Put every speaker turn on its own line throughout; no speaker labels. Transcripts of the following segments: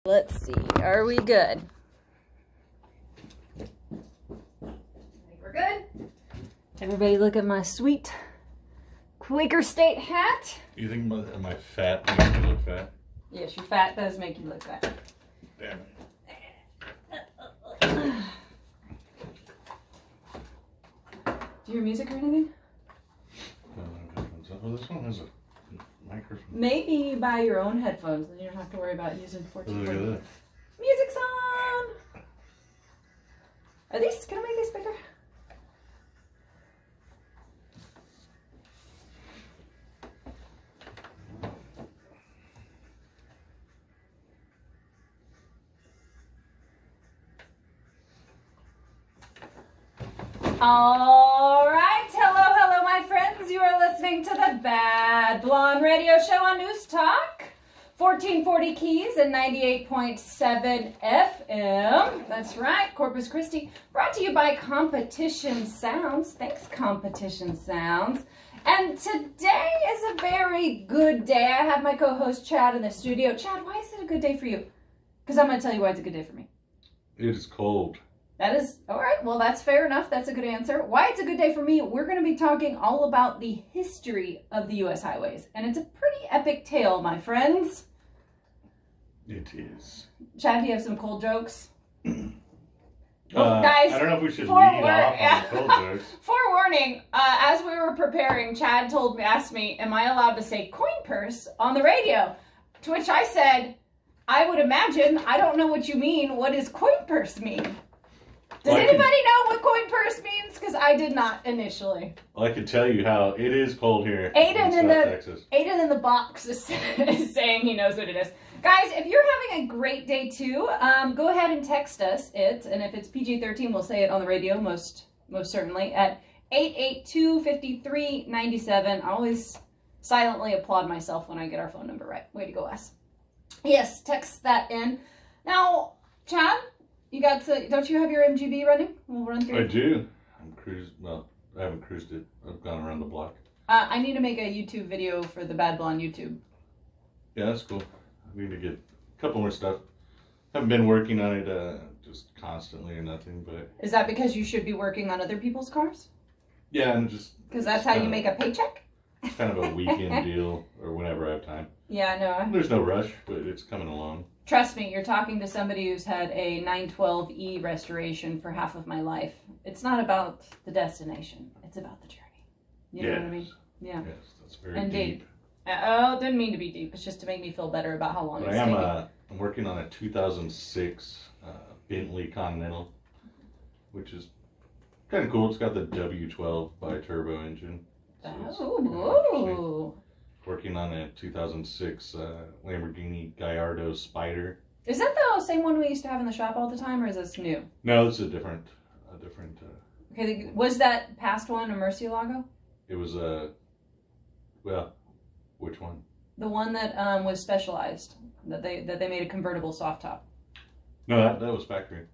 Let's see. Are we good? I think we're good. Everybody look at my sweet Quaker State hat.
You think my fat makes me look fat?
Yes, your fat does make you look fat.
Damn it.
Do you hear music or anything?
Oh, this one has a microphone.
Maybe you buy your own headphones, then you don't have to worry about using 14.
Look at that.
Music's on! Are these, can I make these bigger? All right, hello, my friends. You are listening to the Bad Blonde Radio Show on News Talk, 1440 Keys and 98.7 FM. That's right, Corpus Christi. Brought to you by Competition Sounds. Thanks, Competition Sounds. And today is a very good day. I have my co-host Chad in the studio. Chad, why is it a good day for you? Because I'm going to tell you why it's a good day for me.
It is cold.
That is, all right, well, that's fair enough. That's a good answer. Why it's a good day for me, we're going to be talking all about the history of the U.S. highways. And it's a pretty epic tale, my friends.
It is.
Chad, do you have some cold jokes?
Guys,
I
don't know if we should lead off on the cold jokes.
Forewarning, as we were preparing, Chad asked me, am I allowed to say coin purse on the radio? To which I said, I would imagine, I don't know what you mean. What does coin purse mean? Does anybody know what coin purse means? Because I did not initially.
Well, I can tell you how it is cold here
Aiden
in South Texas.
Aiden in the box is saying he knows what it is. Guys, if you're having a great day too, go ahead and text us it. And if it's PG-13, we'll say it on the radio most certainly at 882-5397. I always silently applaud myself when I get our phone number right. Way to go, us. Yes, text that in. Now, Chad, don't you have your MGB running? We'll run through.
I do. Well, I haven't cruised it. I've gone around the block.
I need to make a YouTube video for the Bad Blonde YouTube.
Yeah, that's cool. I need to get a couple more stuff. Haven't been working on it just constantly or nothing, but...
Is that because you should be working on other people's cars?
Yeah, and just...
Because that's how you make a paycheck?
It's kind of a weekend deal, or whenever I have time.
Yeah, no.
There's no rush, but it's coming along.
Trust me, you're talking to somebody who's had a 912E restoration for half of my life. It's not about the destination. It's about the journey. You know what I mean? Yeah.
Yes, that's very deep.
Didn't mean to be deep. It's just to make me feel better about how long
but
it's taking.
I'm working on a 2006 Bentley Continental, which is kind of cool. It's got the W12 bi-turbo engine.
So
working on a 2006 Lamborghini Gallardo Spider.
Is that the same one we used to have in the shop all the time, or is this new?
No, this is a different.
Okay, was that past one a Murcielago?
It was well, which one?
The one that was specialized, that they made a convertible soft top.
No, that was factory.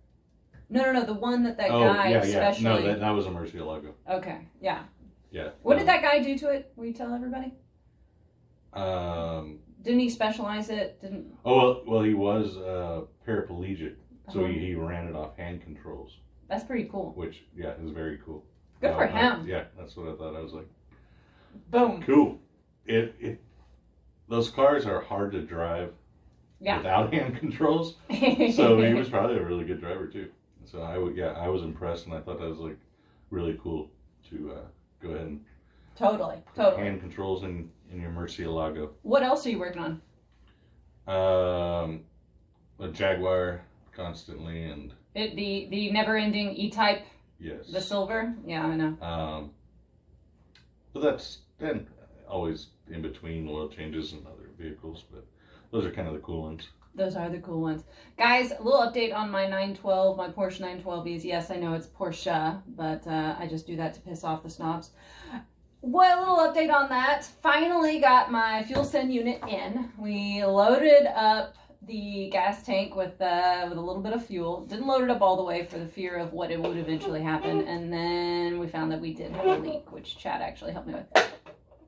No, the one that guy specially.
No, that was a Murcielago.
Okay, yeah.
Yeah.
What did that guy do to it? Will you tell everybody? Didn't he specialize it?
Oh, well, he was paraplegic, so he ran it off hand controls.
That's pretty cool.
Which, yeah, is very cool.
Good for him.
Yeah, that's what I thought. I was like,
boom.
Cool. Those cars are hard to drive without hand controls. So he was probably a really good driver too. So I was impressed, and I thought that was like really cool to go ahead and
totally
hand controls in your Murcielago.
What else are you working
on? A Jaguar constantly, and
the never-ending E-Type.
Yes.
The silver. Yeah, I know.
But that's then always in between oil changes and other vehicles, but those are kind of the cool ones.
Those are the cool ones. Guys, a little update on my 912, my Porsche 912Es. Yes, I know it's Porsche, but I just do that to piss off the snobs. Well, a little update on that. Finally got my fuel send unit in. We loaded up the gas tank with a little bit of fuel. Didn't load it up all the way for the fear of what it would eventually happen. And then we found that we did have a leak, which Chad actually helped me with.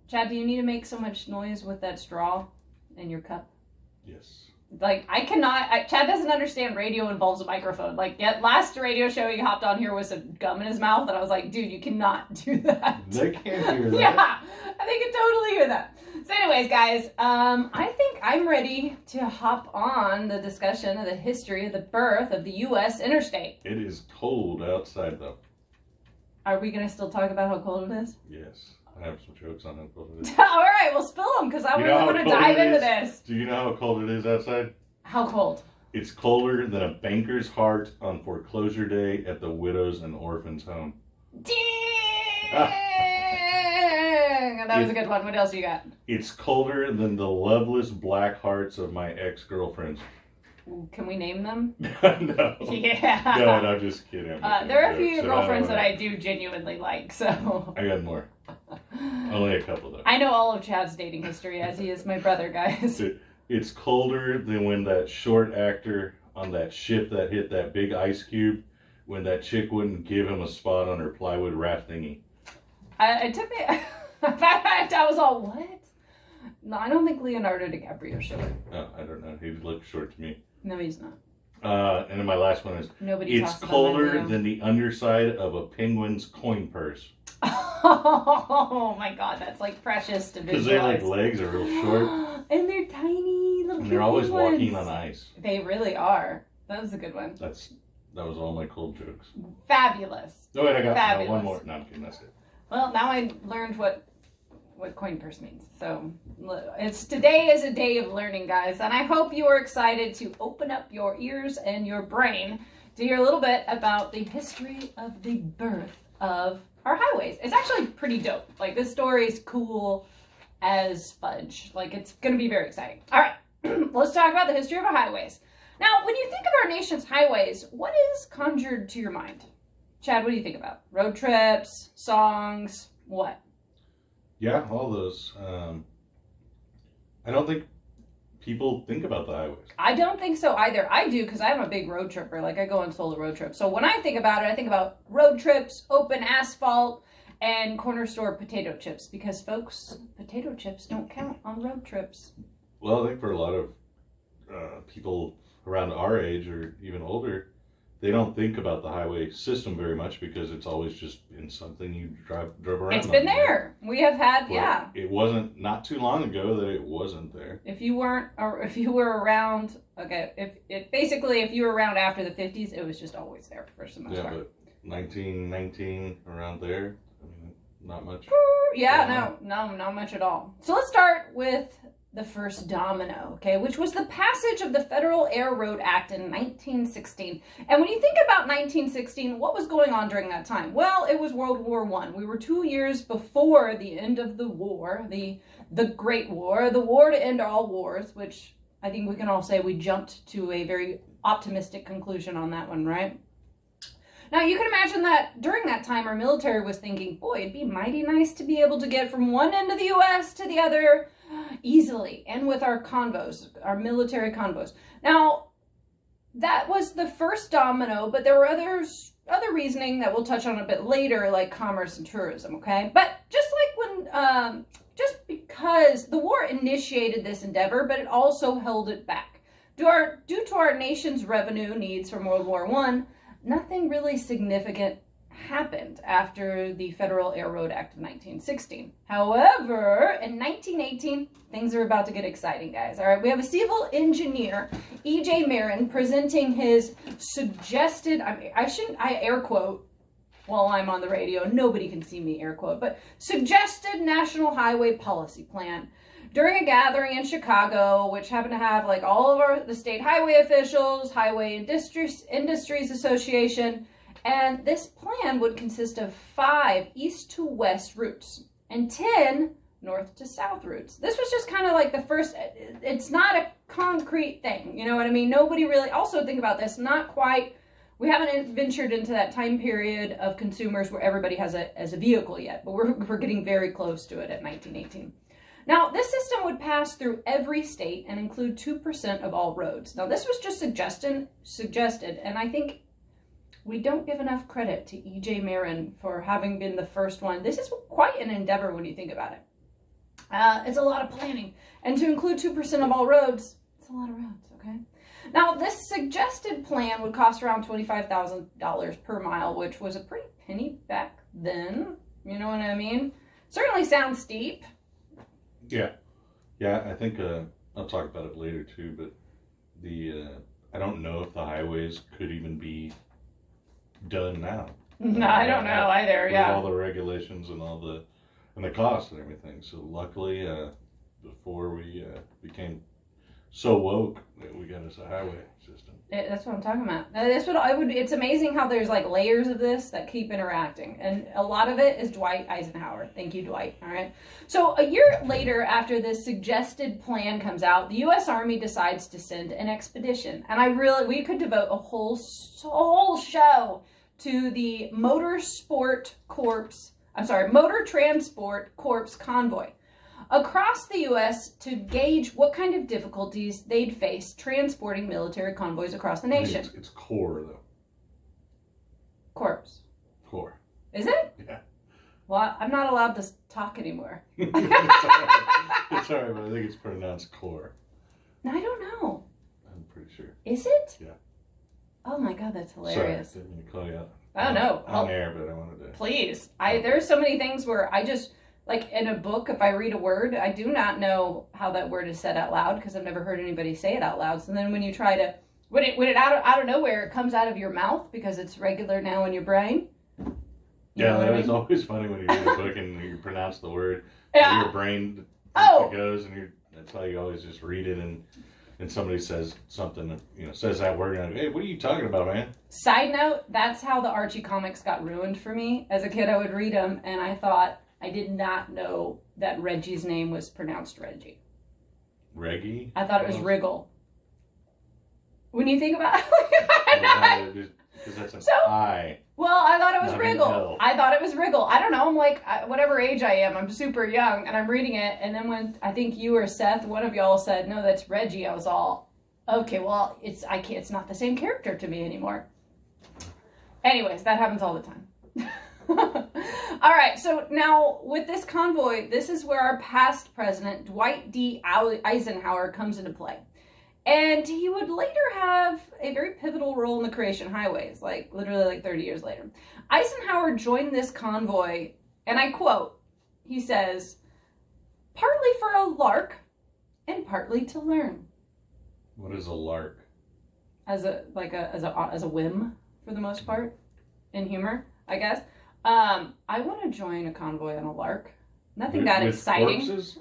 Chad, do you need to make so much noise with that straw in your cup?
Yes.
Like, I cannot, Chad doesn't understand radio involves a microphone. Like, last radio show he hopped on here with some gum in his mouth, and I was like, dude, you cannot do that.
They can't hear that.
Yeah, they can totally hear that. So anyways, guys, I think I'm ready to hop on the discussion of the history of the birth of the U.S. interstate.
It is cold outside, though.
Are we going to still talk about how cold it is?
Yes. I have some jokes on how cold it is.
All right, well, spill them, because I really want to dive into this.
Do you know how cold it is outside?
How cold?
It's colder than a banker's heart on foreclosure day at the widow's and orphan's home.
Dang! That was a good one. What else you got?
It's colder than the loveless black hearts of my ex-girlfriends.
Can we name them?
No.
Yeah.
No, I'm just kidding.
There are a few girlfriends that I do genuinely like, so.
I got more. Only a couple, though.
I know all of Chad's dating history, as he is my brother, guys.
It's colder than when that short actor on that ship that hit that big ice cube, when that chick wouldn't give him a spot on her plywood raft thingy.
It took me. I was all, what? No, I don't think Leonardo DiCaprio short.
Oh, I don't know. He looked short to me.
No, he's not.
And then my last one is, it's colder than the underside of a penguin's coin purse.
Oh my god, that's like precious to visualize.
Because their like legs are real short.
And they're tiny little.
And they're always walking on ice.
They really are. That was a good one.
That was all my cold jokes.
Fabulous.
Oh wait, I got one more. No, I'm kidding. That's it.
Well, now I learned what coin purse means. So today is a day of learning, guys, and I hope you are excited to open up your ears and your brain to hear a little bit about the history of the birth of our highways. It's actually pretty dope. Like, this story is cool as fudge. Like, it's going to be very exciting. All right, let's talk about the history of our highways. Now, when you think of our nation's highways, what is conjured to your mind? Chad, what do you think about? Road trips, songs, what?
Yeah, all those. I don't think people think about the highways.
I don't think so either. I do, because I'm a big road tripper. Like, I go on solo road trips. So when I think about it, I think about road trips, open asphalt, and corner store potato chips. Because, folks, potato chips don't count on road trips.
Well, I think for a lot of people around our age or even older, they don't think about the highway system very much because it's always just been something you drove around.
It's been there. We have had, yeah.
It wasn't not too long ago that it wasn't there.
If you were around, okay, if you were around after the 50s, it was just always there for the most part.
Yeah, but 1919 around there, I mean, not much.
Yeah, no, not much at all. So let's start with the first domino, okay, which was the passage of the Federal Air Road Act in 1916. And when you think about 1916, what was going on during that time? Well, it was World War I. We were 2 years before the end of the war, the Great War, the war to end all wars, which I think we can all say we jumped to a very optimistic conclusion on that one, right? Now, you can imagine that during that time, our military was thinking, boy, it'd be mighty nice to be able to get from one end of the U.S. to the other easily, and with our convoys, our military convoys. Now, that was the first domino, but there were other reasoning that we'll touch on a bit later, like commerce and tourism, okay? But just because the war initiated this endeavor, but it also held it back. Due to our nation's revenue needs from World War I, nothing really significant happened after the Federal Air Road Act of 1916. However, in 1918, things are about to get exciting, guys. All right, we have a civil engineer, E.J. Marin, presenting his suggested, I air quote while I'm on the radio. Nobody can see me air quote, but suggested National Highway Policy Plan. During a gathering in Chicago, which happened to have like all of the state highway officials, Highway Industries Association, and this plan would consist of 5 east to west routes and 10 north to south routes. This was just kind of like the first, it's not a concrete thing, you know what I mean? Nobody really, also think about this, not quite, we haven't ventured into that time period of consumers where everybody has a vehicle yet, but we're getting very close to it at 1918. Now, this system would pass through every state and include 2% of all roads. Now, this was just suggested, and I think we don't give enough credit to E.J. Marin for having been the first one. This is quite an endeavor when you think about it. It's a lot of planning. And to include 2% of all roads, it's a lot of roads, Okay. Now, this suggested plan would cost around $25,000 per mile, which was a pretty penny back then. You know what I mean? Certainly sounds steep.
Yeah. Yeah, I think I'll talk about it later too, but I don't know if the highways could even be done now.
No, I don't know either,
with
yeah.
all the regulations and the cost and everything. So luckily, before we became so woke, we got us a highway system.
That's what I'm talking about. It's amazing how there's like layers of this that keep interacting. And a lot of it is Dwight Eisenhower. Thank you, Dwight. All right. So a year later, after this suggested plan comes out, the U.S. Army decides to send an expedition. And we could devote a whole show to the Motor Transport Corps convoy across the U.S. to gauge what kind of difficulties they'd face transporting military convoys across the nation.
It's Corps, though.
Corps.
Corps.
Is it?
Yeah.
Well, I'm not allowed to talk anymore.
It's all right, but I think it's pronounced Corps.
I don't know.
I'm pretty sure.
Is it?
Yeah.
Oh my God, that's hilarious.
Sorry, I didn't mean to call you out.
Oh no.
On air, but I wanted to.
Please. There's so many things where I just, like in a book, if I read a word, I do not know how that word is said out loud because I've never heard anybody say it out loud. So then when you try to, when it out of nowhere, it comes out of your mouth because it's regular now in your brain.
Yeah, that was always funny when you read a book and you pronounce the word.
Yeah.
Your brain goes and that's how you always just read it and somebody says something, says that word and I'm like, hey, what are you talking about, man?
Side note, that's how the Archie comics got ruined for me. As a kid, I would read them and I thought, I did not know that Reggie's name was pronounced Reggie.
Reggie?
I thought it was Wriggle. When you think about it,
because that's an I.
Well, I thought it was Wriggle.
L.
I thought it was Wriggle. I don't know. I'm like, whatever age I am, I'm super young, and I'm reading it, and then when I think you or Seth, one of y'all said, no, that's Reggie, I was all, okay, well, it's not the same character to me anymore. Anyways, that happens all the time. All right, so now with this convoy, this is where our past president, Dwight D. Eisenhower, comes into play. And he would later have a very pivotal role in the creation of highways, literally 30 years later. Eisenhower joined this convoy, and I quote, he says, partly for a lark and partly to learn.
What is a lark?
As a whim, for the most part, in humor, I guess. I want to join a convoy on a lark. Nothing that exciting.
Corpses?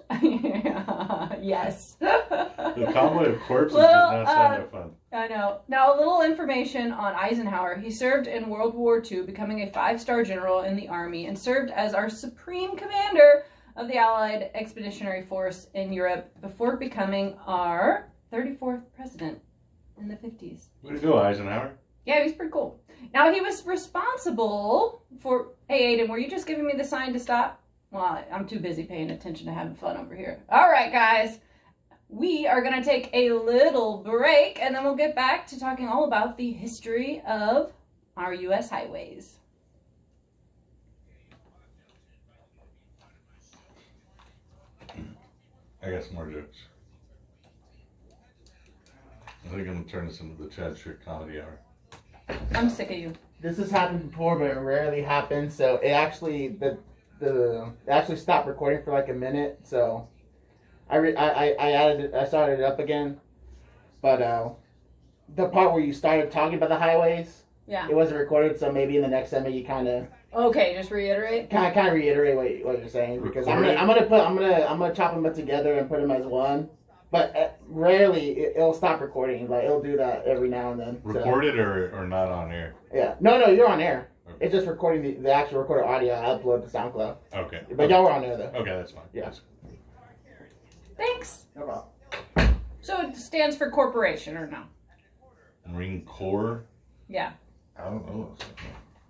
Yes.
The convoy of corpses does not sound that fun.
I know. Now, a little information on Eisenhower. He served in World War II, becoming a 5-star general in the Army, and served as our supreme commander of the Allied Expeditionary Force in Europe before becoming our 34th president in the 50s.
Way to go, Eisenhower.
Yeah, he's pretty cool. Now, he was responsible for... Hey, Aiden, were you just giving me the sign to stop? Well, I'm too busy paying attention to having fun over here. All right, guys. We are going to take a little break, and then we'll get back to talking all about the history of our U.S. highways.
I got some more jokes. I think I'm going to turn this into the Chad Strick Comedy Hour.
I'm sick of you.
This has happened before, but it rarely happens. So it actually it actually stopped recording for like a minute. So I started it up again. But the part where you started talking about the highways,
yeah,
it wasn't recorded. So maybe in the next segment you kind of
just reiterate.
Kind of reiterate what you're saying because I'm gonna chop them up together and put them as one. But rarely it'll stop recording. Like it'll do that every now and then.
Recorded or not on air?
Yeah. No, you're on air. Okay. It's just recording the actual recorded audio. I upload to SoundCloud.
Okay.
But y'all were on there though.
Okay, that's fine.
Yeah.
Thanks.
No problem.
So it stands for corporation or no?
Marine Corps?
Yeah.
I don't know.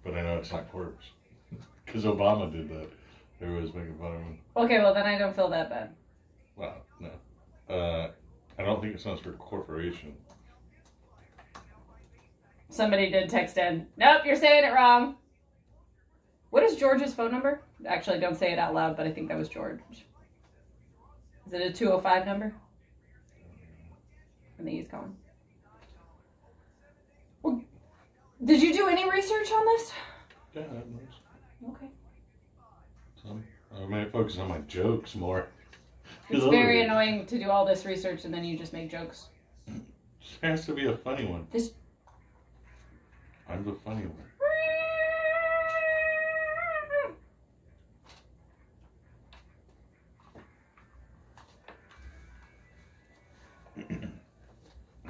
But I know it's not corps. Because Obama did that. Everybody's making fun of him.
Okay, well then I don't feel that bad.
Well, no. I don't think it stands for corporation.
Somebody did text in. Nope, you're saying it wrong. What is George's phone number? Actually, don't say it out loud, but I think that was George. Is it a 205 number? I think he's calling. Did you do any research on this?
Yeah, I have noticed.
Okay.
I might focus on my jokes more.
It's very annoying to do all this research and then you just make jokes.
It has to be a funny one.
This.
I'm the funny one.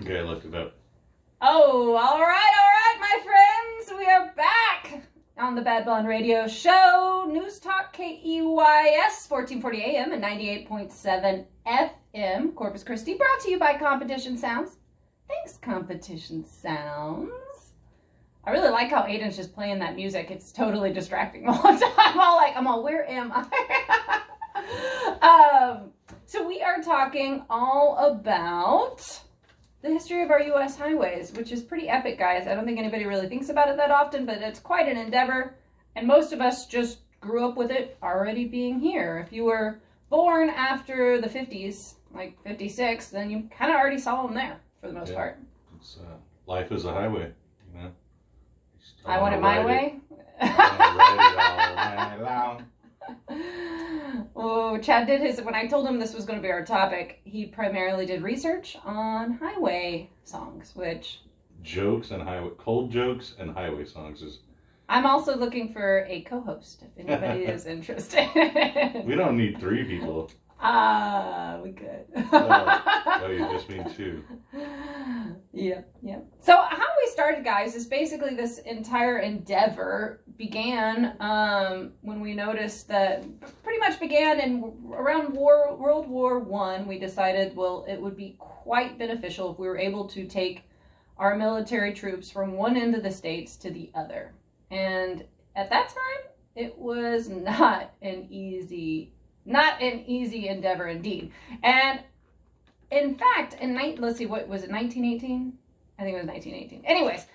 Okay, I looked it up.
Oh, all right, my friends. We are back on the Bad Blonde Radio Show. News Talk KEYS, 1440 AM and 98.7 FM. Corpus Christi, brought to you by Competition Sounds. Thanks, Competition Sounds. I really like how Aiden's just playing that music. It's totally distracting all the time. I'm all, where am I? So we are talking all about the history of our U.S. highways, which is pretty epic, guys. I don't think anybody really thinks about it that often, but it's quite an endeavor. And most of us just grew up with it already being here. If you were born after the 50s, like 56, then you kind of already saw them there for the most part.
It's, life is a highway, you know.
I want it my way.
Ride it all night long.
Oh, Chad did his, when I told him this was going to be our topic, he primarily did research on highway songs, which...
cold jokes and highway songs is...
I'm also looking for a co-host, if anybody is interested.
We don't need 3 people.
We could.
Oh, you just mean 2.
Yep. So how we started, guys, is basically this entire endeavor began when we noticed that pretty much began in around World War I. We decided, well, it would be quite beneficial if we were able to take our military troops from one end of the states to the other. And at that time, it was not an easy endeavor indeed. And in fact, let's see, what was it, 1918? I think it was 1918. Anyways,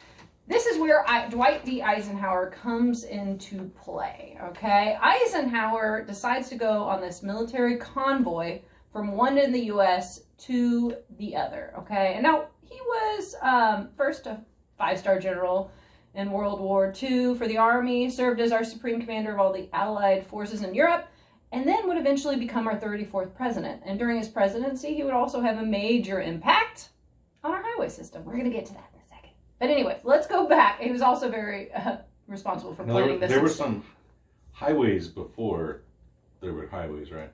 this is where Dwight D. Eisenhower comes into play, okay? Eisenhower decides to go on this military convoy from one end of the U.S. to the other, okay? And now, he was first a 5-star general in World War II for the Army, served as our supreme commander of all the Allied forces in Europe, and then would eventually become our 34th president. And during his presidency, he would also have a major impact on our highway system. We're going to get to that in a second. But anyways, let's go back. He was also very responsible for planning this.
There were some highways before there were highways, right?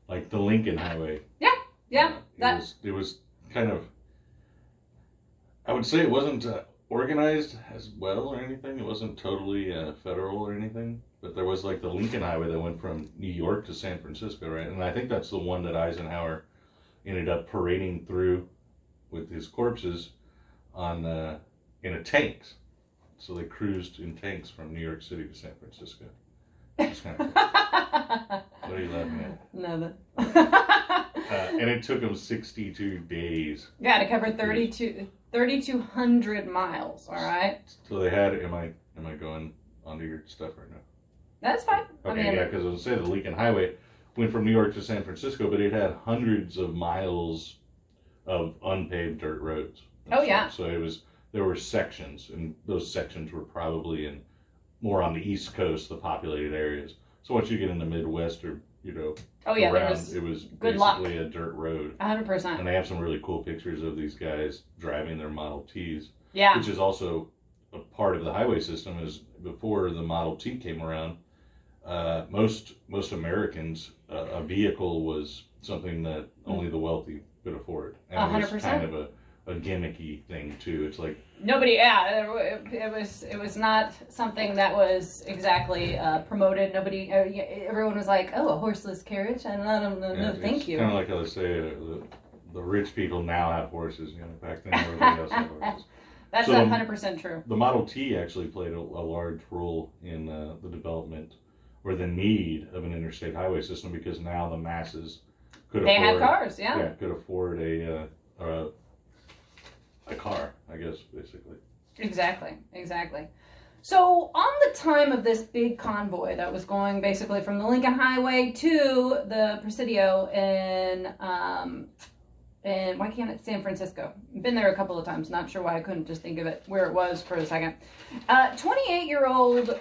Like the Lincoln Highway.
Yeah.
It was kind of, I would say it wasn't organized as well or anything. It wasn't totally federal or anything. But there was like the Lincoln Highway that went from New York to San Francisco, right? And I think that's the one that Eisenhower ended up parading through with his corpses on in a tanks. So they cruised in tanks from New York City to San Francisco. It's kind of cool. What are you laughing at?
Nothing.
And it took them 62 days.
Yeah, to cover 3,200 miles. All right.
So they had. Am I going onto your stuff right now?
That's fine.
Okay, yeah, because I was saying the Lincoln Highway went from New York to San Francisco, but it had hundreds of miles of unpaved dirt roads.
Oh, yeah.
So there were sections, and those sections were probably more on the East Coast, the populated areas. So once you get in the Midwest or, around, it was basically a dirt road.
100%.
And they have some really cool pictures of these guys driving their Model Ts.
Yeah.
Which is also a part of the highway system. Is before the Model T came around, most Americans, a vehicle was something that only the wealthy could afford. And
100%.
it was kind of a gimmicky thing too. It's like
nobody. Yeah, it was not something that was exactly promoted. Nobody. Everyone was like, "Oh, a horseless carriage." And no, thank you.
Kind of like how they say the rich people now have horses. Back then everybody else had horses.
That's 100% true.
The Model T actually played a large role in the development or the need of an interstate highway system, because now the masses could
had cars,
could afford a car, I guess, basically.
Exactly. So on the time of this big convoy that was going basically from the Lincoln Highway to the Presidio in And why can't it San Francisco? Been there a couple of times. Not sure why I couldn't just think of it where it was for a second. 28-year-old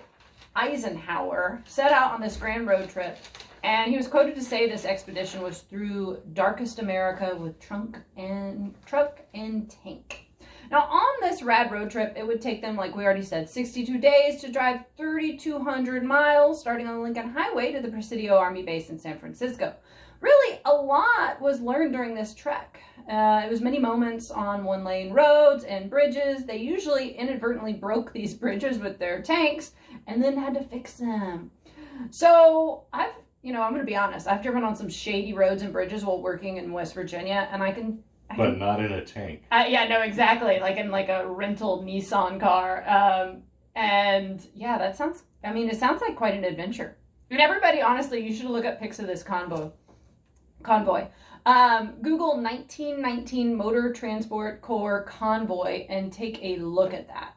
Eisenhower set out on this grand road trip, and he was quoted to say this expedition was through darkest America with truck and tank. Now, on this rad road trip, it would take them, like we already said, 62 days to drive 3,200 miles, starting on the Lincoln Highway to the Presidio Army Base in San Francisco. Really, a lot was learned during this trek. It was many moments on one-lane roads and bridges. They usually inadvertently broke these bridges with their tanks and then had to fix them. So I'm going to be honest. I've driven on some shady roads and bridges while working in West Virginia, and
But not in a tank.
Yeah, no, exactly. Like in like a rental Nissan car. And yeah, it sounds like quite an adventure. And everybody, honestly, you should look up pics of this convoy. Google 1919 Motor Transport Corps convoy and take a look at that.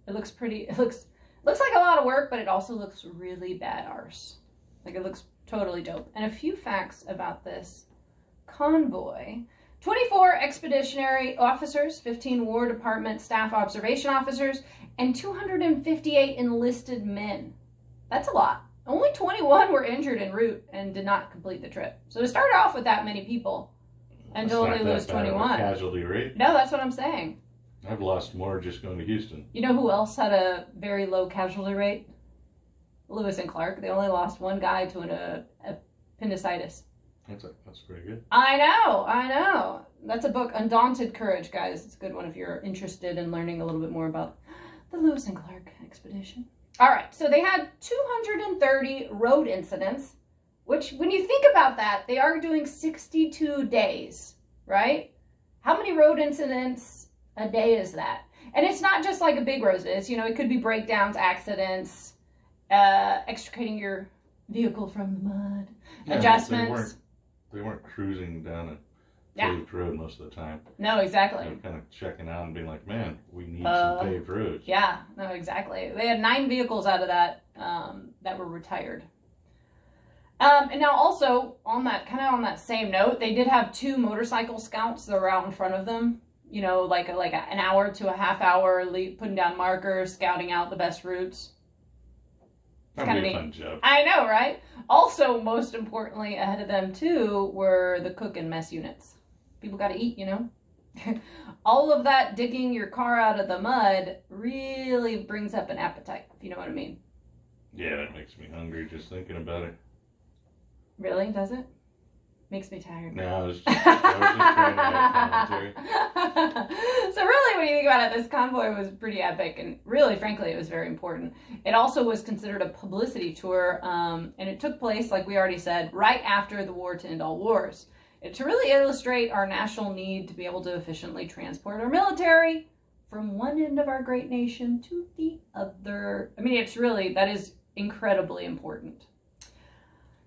It looks pretty. It looks like a lot of work, but it also looks really bad arse. Like it looks totally dope. And a few facts about this convoy. 24 expeditionary officers, 15 War Department staff observation officers, and 258 enlisted men. That's a lot. Only 21 were injured en route and did not complete the trip. So to start off with that many people and to only lose 21.
Casualty rate?
No, that's what I'm saying.
I've lost more just going to Houston.
You know who else had a very low casualty rate? Lewis and Clark. They only lost one guy to an appendicitis.
That's pretty good.
I know. That's a book, Undaunted Courage, guys. It's a good one if you're interested in learning a little bit more about the Lewis and Clark expedition. All right, so they had 230 road incidents, which when you think about that, they are doing 62 days, right? How many road incidents a day is that? And it's not just like a big road is, it could be breakdowns, accidents, extricating your vehicle from the mud, adjustments.
They weren't cruising down a paved road most of the time.
No, exactly.
They were kind of checking out and being like, man, we need some paved roads.
Yeah, no, exactly. They had 9 vehicles out of that that were retired. And now also on that same note, they did have 2 motorcycle scouts that were out in front of them. Like an hour to a half hour, putting down markers, scouting out the best routes.
That'd be a fun job.
I know, right? Also, most importantly, ahead of them too were the cook and mess units. People got to eat, All of that digging your car out of the mud really brings up an appetite, if you know what I mean.
Yeah, that makes me hungry just thinking about it.
Really? Does it? Makes me tired.
No, I was just trying to have commentary.
So really, when you think about it, this convoy was pretty epic, and really, frankly, it was very important. It also was considered a publicity tour, and it took place, like we already said, right after the war to end all wars. To really illustrate our national need to be able to efficiently transport our military from one end of our great nation to the other. I mean, that is incredibly important.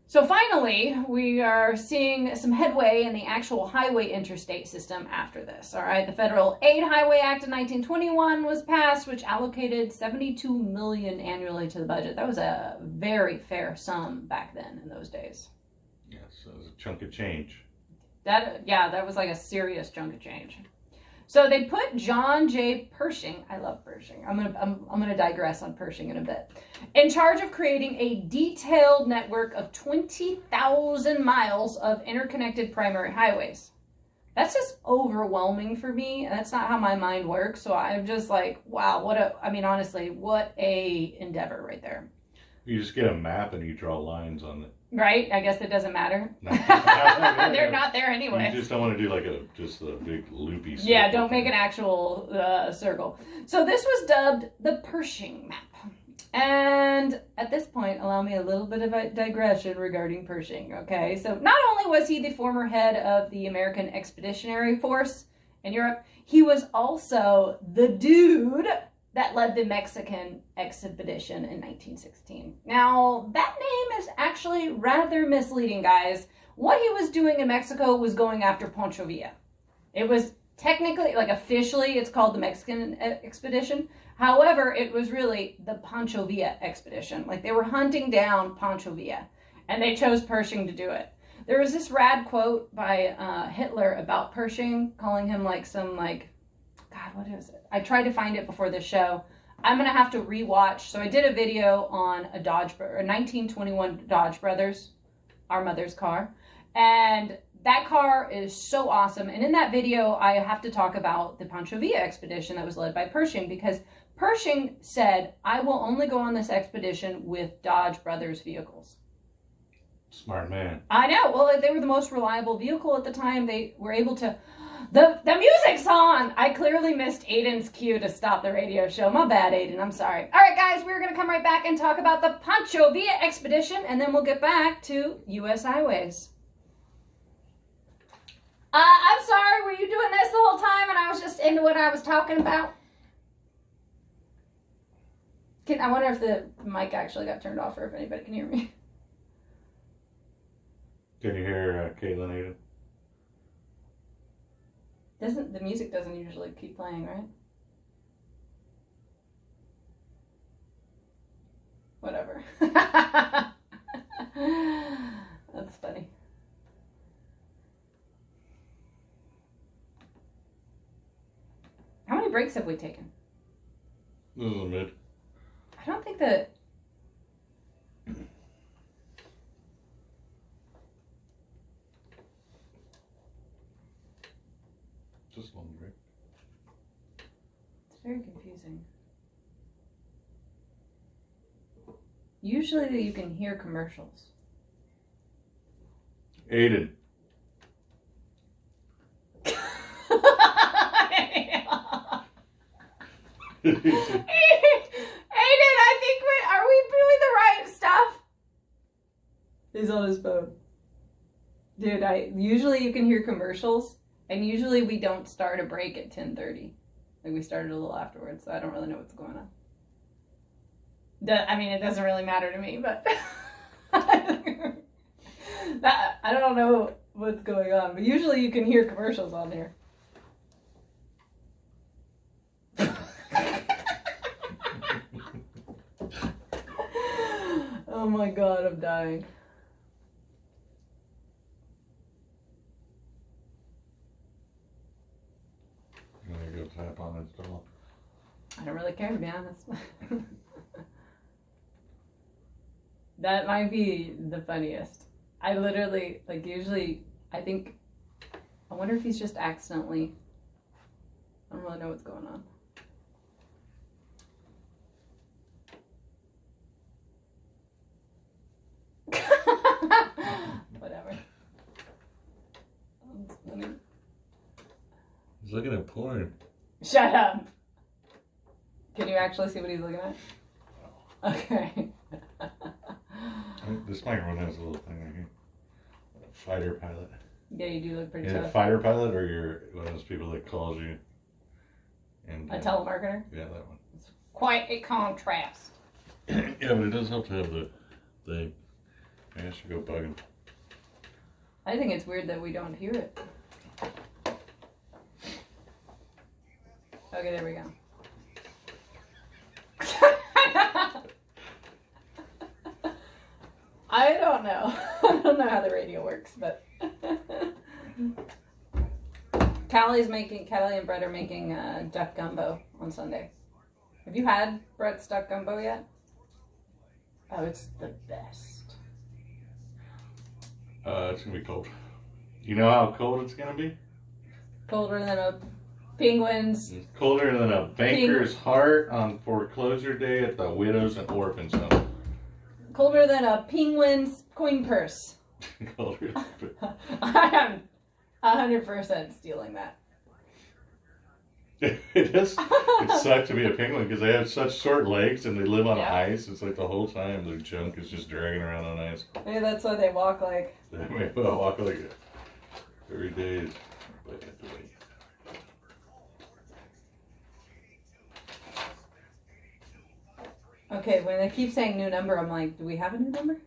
So finally, we are seeing some headway in the actual highway interstate system after this. All right, the Federal Aid Highway Act of 1921 was passed, which allocated $72 million annually to the budget. That was a very fair sum back then in those days.
Yes, it was a chunk of change.
That was like a serious chunk of change. So they put John J. Pershing, I love Pershing, I'm gonna digress on Pershing in a bit, in charge of creating a detailed network of 20,000 miles of interconnected primary highways. That's just overwhelming for me. That's not how my mind works. So I'm just like, wow, honestly, what a endeavor right there.
You just get a map and you draw lines on it.
Right? I guess it doesn't matter. They're not there anyway.
You just don't want to do just a big loopy circle.
Yeah, don't make an actual circle. So this was dubbed the Pershing map. And at this point, allow me a little bit of a digression regarding Pershing, okay? So not only was he the former head of the American Expeditionary Force in Europe, he was also the dude that led the Mexican expedition in 1916. Now, that name is actually rather misleading, guys. What he was doing in Mexico was going after Pancho Villa. It was technically, officially, it's called the Mexican expedition. However, it was really the Pancho Villa expedition. They were hunting down Pancho Villa, and they chose Pershing to do it. There was this rad quote by Hitler about Pershing, calling him like some like, God, what is it? I tried to find it before the show. I'm going to have to rewatch. So I did a video on a 1921 Dodge Brothers, our mother's car. And that car is so awesome. And in that video, I have to talk about the Pancho Villa expedition that was led by Pershing, because Pershing said, I will only go on this expedition with Dodge Brothers vehicles.
Smart man.
I know. Well, they were the most reliable vehicle at the time. They were able to... The music's on! I clearly missed Aiden's cue to stop the radio show. My bad, Aiden. I'm sorry. All right, guys. We're going to come right back and talk about the Pancho Villa expedition, and then we'll get back to U.S. highways. I'm sorry. Were you doing this the whole time and I was just into what I was talking about? I wonder if the mic actually got turned off or if anybody can hear me.
Can you hear Caitlin, Aiden?
The music doesn't usually keep playing, right? Whatever. That's funny. How many breaks have we taken?
This is a mid.
I don't think that...
Just one break.
It's very confusing. Usually you can hear commercials.
Aiden.
Aiden, I think are we doing the right stuff? He's on his phone. Dude, usually you can hear commercials, and usually we don't start a break at 10:30. Like, we started a little afterwards, so I don't really know what's going on. I mean, it doesn't really matter to me, but I don't know what's going on. But usually you can hear commercials on here. Oh my God, I'm dying.
I'm gonna go tap on install.
I don't really care, to be honest. That might be the funniest. I literally, like, usually, I wonder if he's just accidentally, I don't really know what's going on. Whatever.
He's looking at porn.
Shut up. Can you actually see what he's looking at? Okay.
This microphone has a little thing right here. Fighter pilot.
Yeah, you do look pretty
You're a
tough.
fighter pilot, or you're one of those people that calls you and
A telemarketer?
Yeah, that one.
It's quite a contrast.
Yeah, but it does help to have the thing. I should go bug him.
I think it's weird that we don't hear it. Okay, there we go. I don't know. I don't know how the radio works, but Callie and Brett are making duck gumbo on Sunday. Have you had Brett's duck gumbo yet? Oh, it's the best.
It's gonna be cold. You know how cold it's gonna be?
Colder than a penguin's.
It's colder than a banker's heart on foreclosure day at the Widows and Orphans Home.
Colder than a penguin's coin purse.
Colder.
I am 100% stealing that.
It does. It sucks to be a penguin because they have such short legs and they live on ice. It's like the whole time their junk is just dragging around on ice.
Maybe that's why they walk like.
They may well walk like it every day. But you have to wait.
Okay, when they keep saying new number, I'm like, do we have a new number?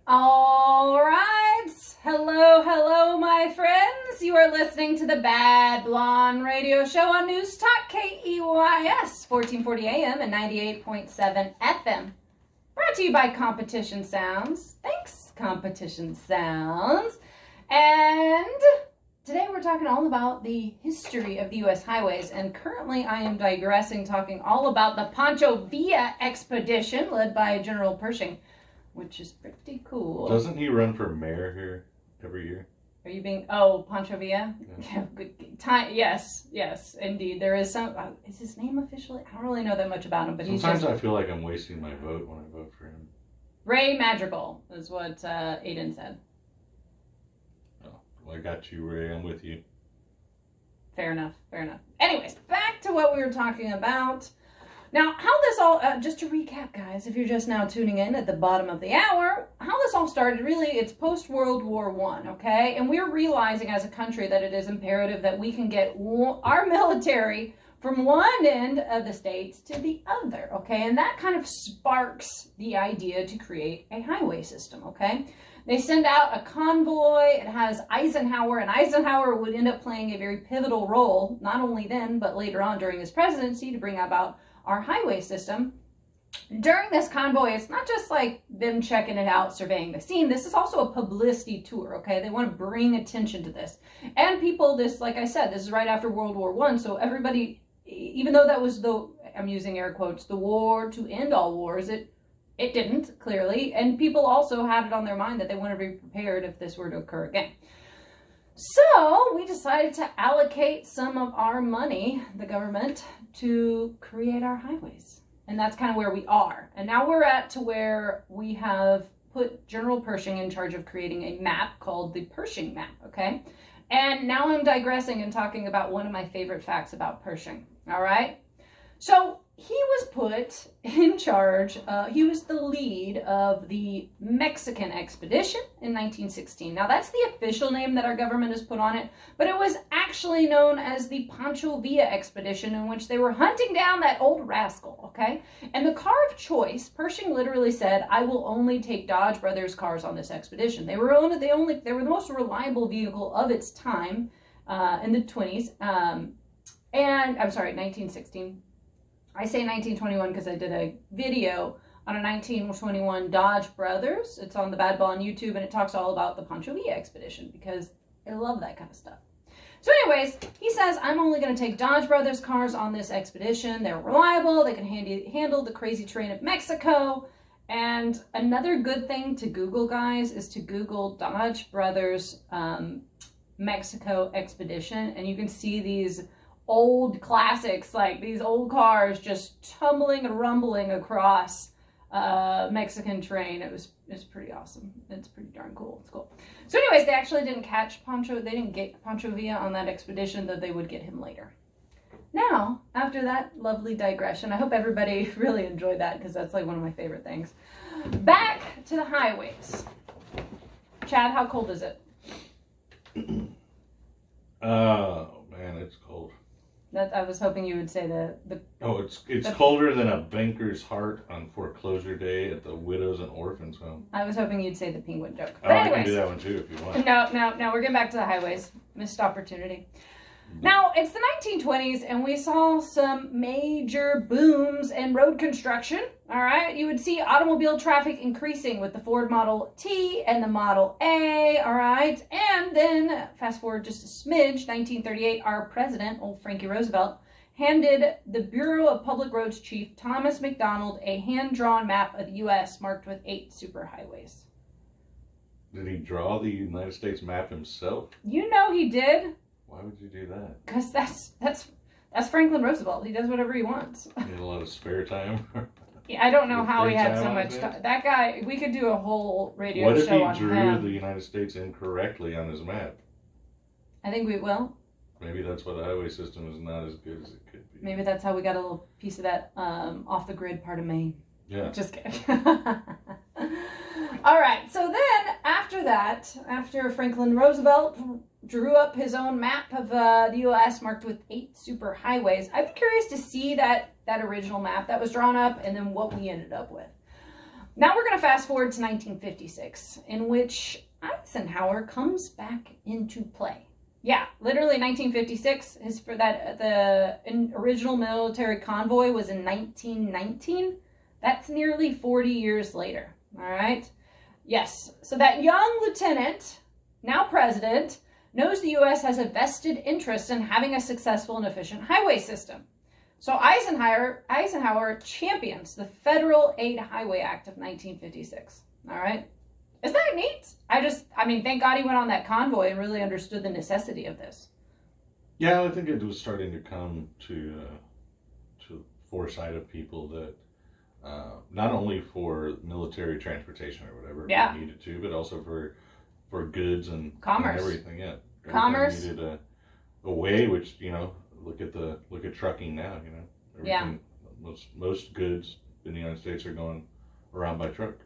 Oh, You're listening to the Bad Blonde Radio Show on News Talk KEYS, 1440 AM and 98.7 FM. Brought to you by Competition Sounds. Thanks, Competition Sounds. And today we're talking all about the history of the U.S. highways. And currently I am digressing, talking all about the Pancho Villa expedition led by General Pershing, which is pretty cool.
Doesn't he run for mayor here every year?
Are you being, Pancho Villa? Yeah, good time. Yes, indeed. There is some, is his name officially? I don't really know that much about him, but
sometimes I feel like I'm wasting my vote when I vote for him.
Ray Madrigal is what Aiden said.
Oh, well, I got you, Ray. I'm with you.
Fair enough. Anyways, back to what we were talking about. Now, how this all, just to recap, guys, if you're just now tuning in at the bottom of the hour, how this all started, really, it's post-World War I, okay? And we're realizing as a country that it is imperative that we can get our military from one end of the states to the other, okay? And that kind of sparks the idea to create a highway system, okay? They send out a convoy. It has Eisenhower, and Eisenhower would end up playing a very pivotal role, not only then, but later on during his presidency, to bring about our highway system. During this convoy, it's not just like them checking it out, surveying the scene. This is also a publicity tour, okay? They want to bring attention to this. And people, this, like I said, this is right after World War I, so everybody, even though that was the, I'm using air quotes, the war to end all wars, it didn't, clearly. And people also had it on their mind that they wanted to be prepared if this were to occur again. So we decided to allocate some of our money, the government, to create our highways. And that's kind of where we are. And now we're at to where we have put General Pershing in charge of creating a map called the Pershing map, okay? And now I'm digressing and talking about one of my favorite facts about Pershing, all right? So he was put in charge, he was the lead of the Mexican expedition in 1916. Now that's the official name that our government has put on it, but it was actually known as the Pancho Villa expedition, in which they were hunting down that old rascal, okay? And the car of choice, Pershing literally said, I will only take Dodge Brothers cars on this expedition. They were the most reliable vehicle of its time in the 20s, and I'm sorry, 1916. I say 1921 because I did a video on a 1921 Dodge Brothers. It's on the Bad Ball on YouTube, and it talks all about the Pancho Villa expedition because I love that kind of stuff. So anyways, he says, I'm only going to take Dodge Brothers cars on this expedition. They're reliable. They can handle the crazy terrain of Mexico. And another good thing to Google, guys, is to Google Dodge Brothers Mexico expedition, and you can see these old classics, like these old cars just tumbling and rumbling across Mexican terrain. It's pretty awesome. It's pretty darn cool. It's cool. So anyways, they actually didn't catch Pancho. They didn't get Pancho Villa on that expedition, though they would get him later. Now, after that lovely digression, I hope everybody really enjoyed that because that's like one of my favorite things. Back to the highways. Chad, how cold is it?
Oh man, it's cold.
I was hoping you would say the
it's colder than a banker's heart on foreclosure day at the widows and orphans home.
I was hoping you'd say the penguin joke. But
anyways, I can do that one too if you want.
No, we're getting back to the highways. Missed opportunity. Now, it's the 1920s, and we saw some major booms in road construction, all right? You would see automobile traffic increasing with the Ford Model T and the Model A, all right? And then, fast forward just a smidge, 1938, our president, old Frankie Roosevelt, handed the Bureau of Public Roads chief, Thomas McDonald, a hand-drawn map of the U.S. marked with 8 superhighways.
Did he draw the United States map himself?
You know he did.
Why would you do that?
Because that's Franklin Roosevelt. He does whatever he wants.
He had a lot of spare time.
Yeah, I don't know how he had so much time. That guy, we could do a whole radio show on him.
What if he drew the United States incorrectly on his map?
I think we will.
Maybe that's why the highway system is not as good as it could be.
Maybe that's how we got a little piece of that off the grid part of Maine.
Yeah.
Just kidding. All right. So then after that, after Franklin Roosevelt drew up his own map of the U.S. marked with 8 superhighways, I'd be curious to see that original map that was drawn up and then what we ended up with. Now we're going to fast forward to 1956, in which Eisenhower comes back into play. Yeah, literally 1956. The original military convoy was in 1919. That's nearly 40 years later. All right. Yes. So that young lieutenant, now president, knows the U.S. has a vested interest in having a successful and efficient highway system. So Eisenhower champions the Federal Aid Highway Act of 1956. All right. Isn't that neat? Thank God he went on that convoy and really understood the necessity of this.
Yeah, I think it was starting to come to foresight of people that not only for military transportation or whatever we needed to, but also for goods and
commerce
and everything. Yeah,
commerce
needed a way. Which look at trucking now. Everything, most goods in the United States are going around by truck.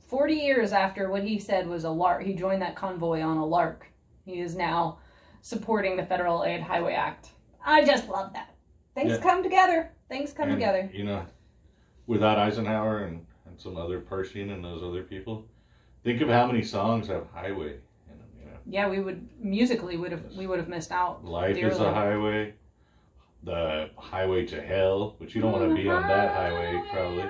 40 years after what he said was a lark, he joined that convoy on a lark. He is now supporting the Federal Aid Highway Act. I just love that. Things come together. Things come together.
Without Eisenhower and some other Pershing and those other people, think of how many songs have highway in them.
Yeah, we would have missed out.
Life dearly. Is a highway. The highway to hell, but you don't want to be on that highway, probably.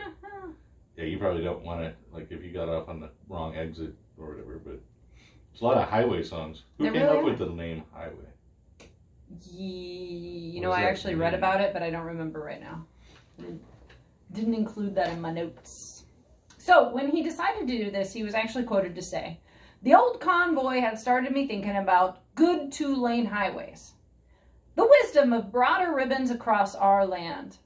Yeah, you probably don't want it, like if you got off on the wrong exit or whatever, but it's a lot of highway songs. Who came up with the name highway?
I actually read about it, but I don't remember right now. Didn't include that in my notes. So when he decided to do this, he was actually quoted to say, "The old convoy had started me thinking about good 2-lane highways. The wisdom of broader ribbons across our land."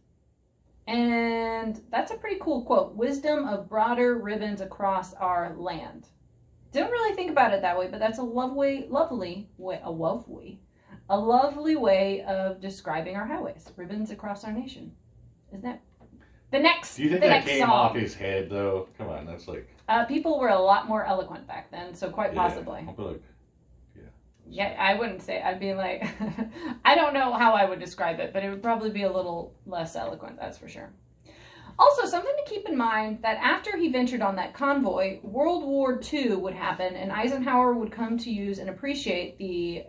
And that's a pretty cool quote. Wisdom of broader ribbons across our land. Didn't really think about it that way, but that's a lovely way of describing our highways. Ribbons across our nation. Isn't that the next?
Do you think that came off his head though? Come on, that's like.
People were a lot more eloquent back then, so quite possibly. Yeah, I wouldn't say. I'd be like, I don't know how I would describe it, but it would probably be a little less eloquent, that's for sure. Also, something to keep in mind that after he ventured on that convoy, World War II would happen, and Eisenhower would come to use and appreciate the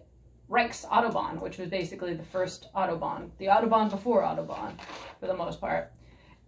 Reichsautobahn, which was basically the first Autobahn, the Autobahn before Autobahn, for the most part.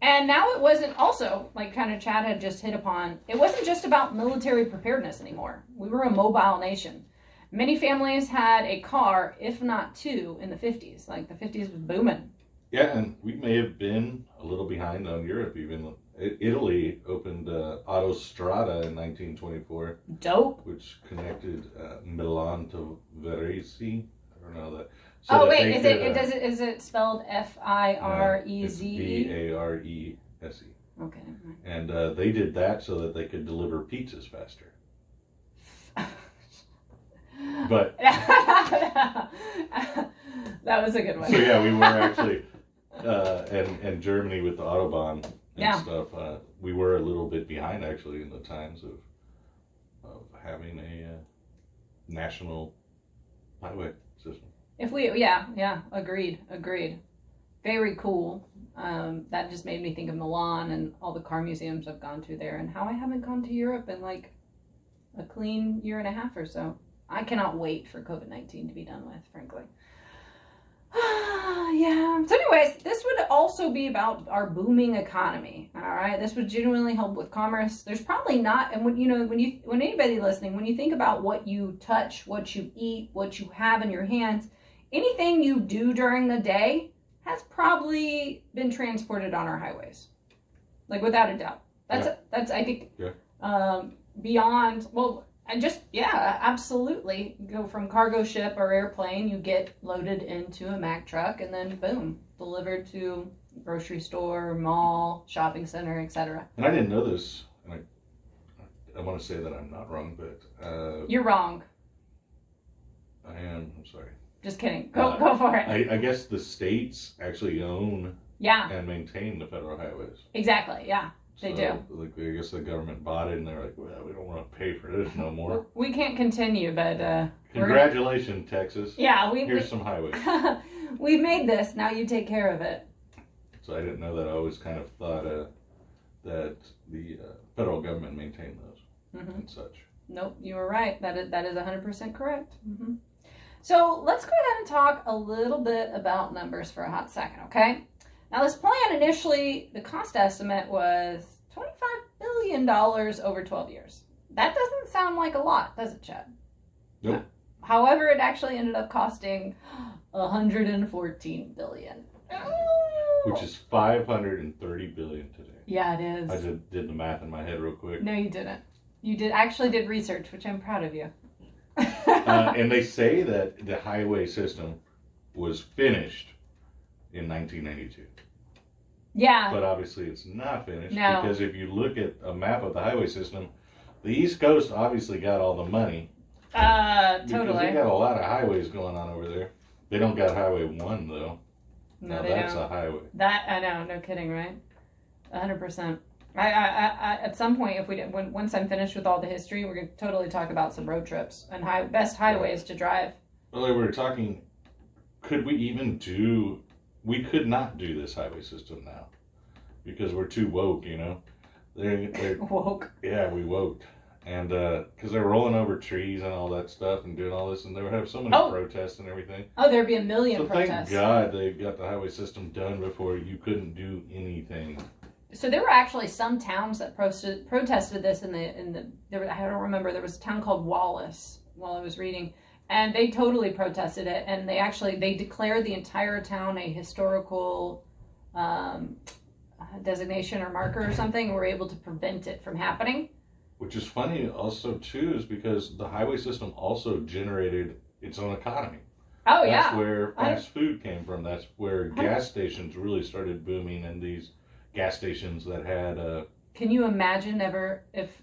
And now it wasn't also, like kind of Chad had just hit upon, it wasn't just about military preparedness anymore. We were a mobile nation. Many families had a car, if not two, in the 50s. Like, the 50s was booming.
Yeah, and we may have been a little behind on Europe even. Italy opened Autostrada in 1924.
Dope.
Which connected Milan to Varese. I don't know that.
So is it spelled F-I-R-E-Z-E?
It's V-A-R-E-S-E.
Okay.
And they did that so that they could deliver pizzas faster. But
that was a good one.
So yeah, we were actually and Germany with the Autobahn and stuff. We were a little bit behind actually in the times of having a national highway system. Agreed. Very cool. That just made me think of Milan and all the car museums I've gone to there, and how I haven't gone to Europe in like a clean year and a half or so. I cannot wait for COVID-19 to be done with, frankly. Yeah. So anyways, this would also be about our booming economy. All right. This would genuinely help with commerce. There's probably not, and when anybody listening, when you think about what you touch, what you eat, what you have in your hands, anything you do during the day has probably been transported on our highways. Like, without a doubt. That's I think beyond, well, and just, absolutely. Go from cargo ship or airplane, you get loaded into a Mack truck, and then boom, delivered to grocery store, mall, shopping center, etc. And I didn't know this, and I want to say that I'm not wrong, but
you're wrong.
I am. I'm sorry.
Just kidding. Go for it.
I guess the states actually own and maintain the federal highways.
Exactly. Yeah. They do.
Like, I guess the government bought it, and they're like, well, we don't want to pay for this no more.
We can't continue, but...
Congratulations, Texas.
Yeah,
Here's some highways.
We've made this. Now you take care of it.
So I didn't know that. I always kind of thought that the federal government maintained those and such.
Nope, you were right. That is 100% correct. Mm-hmm. So let's go ahead and talk a little bit about numbers for a hot second, okay? Now this plan initially, the cost estimate was $25 billion over 12 years. That doesn't sound like a lot, does it, Chad?
Nope.
However, it actually ended up costing $114 billion.
Which is $530 billion today.
Yeah, it is.
I did the math in my head real quick.
No, you didn't. You actually did research, which I'm proud of you.
And they say that the highway system was finished in 1992.
Yeah.
But obviously it's not finished.
No.
Because if you look at a map of the highway system, the East Coast obviously got all the money.
Totally.
Because they got a lot of highways going on over there. They don't got Highway 1, though.
No,
now, that's a highway.
That, I know, no kidding, right? 100%. I at some point, if we once I'm finished with all the history, we're gonna totally talk about some road trips and best highways to drive.
Well, we were talking, could we even do? We could not do this highway system now because we're too woke, you know. They're
Woke.
Yeah, we woke, and because they're rolling over trees and all that stuff and doing all this, and they would have so many protests and everything.
Oh, there'd be a million
so
protests.
Thank God they got the highway system done before you couldn't do anything.
So there were actually some towns that protested this I don't remember, there was a town called Wallace while I was reading, and they totally protested it, and they declared the entire town a historical designation or marker or something, and were able to prevent it from happening.
Which is funny also too, is because the highway system also generated its own economy.
Oh,
That's where fast food came from. That's where gas stations really started booming, and these gas stations that had
Can you imagine if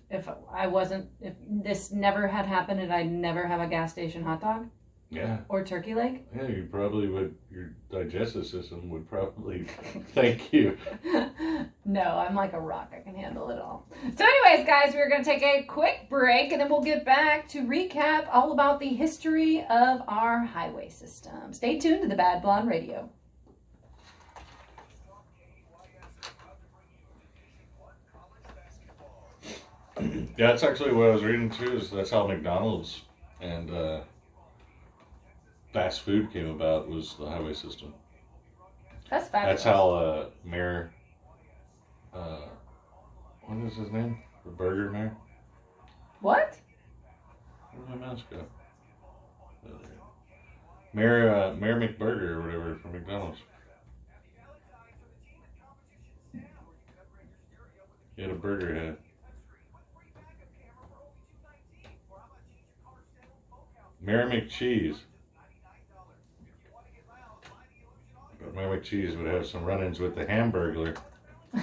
this never had happened and I'd never have a gas station hot dog?
Yeah.
Or turkey leg?
Yeah, you probably would. Your digestive system would probably thank you.
No, I'm like a rock. I can handle it all. So anyways, guys, we're going to take a quick break, and then we'll get back to recap all about the history of our highway system. Stay tuned to the Bad Blonde Radio.
Yeah, that's actually what I was reading too. Is that's how McDonald's and fast food came about, was the highway system.
That's fabulous.
That's how Mayor, what is his name? The burger mayor?
What?
Where'd my mouse go? Mayor McBurger or whatever from McDonald's. He had a burger head. Mayor McCheese. But Mayor McCheese would have some run-ins with the Hamburglar.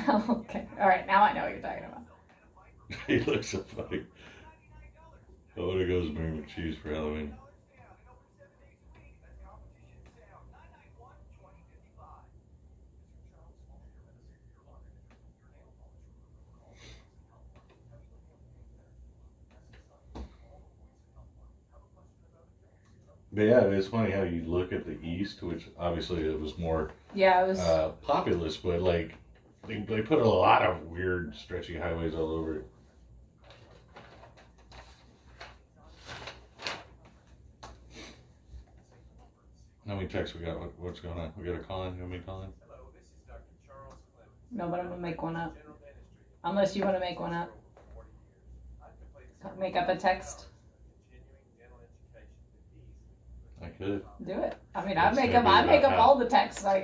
Okay. All right. Now I know what you're talking about.
He looks so funny. Oh, there goes Mayor McCheese for Halloween. But yeah, it's funny how you look at the East, which obviously it was more populous, but like they put a lot of weird, stretchy highways all over it. How many texts we got? What's going on? We got a call in? You want me to call in?
No, but I'm going to make one up. Unless you want to make one up. Make up a text.
I could.
Do it. I mean, I make up all the texts. Like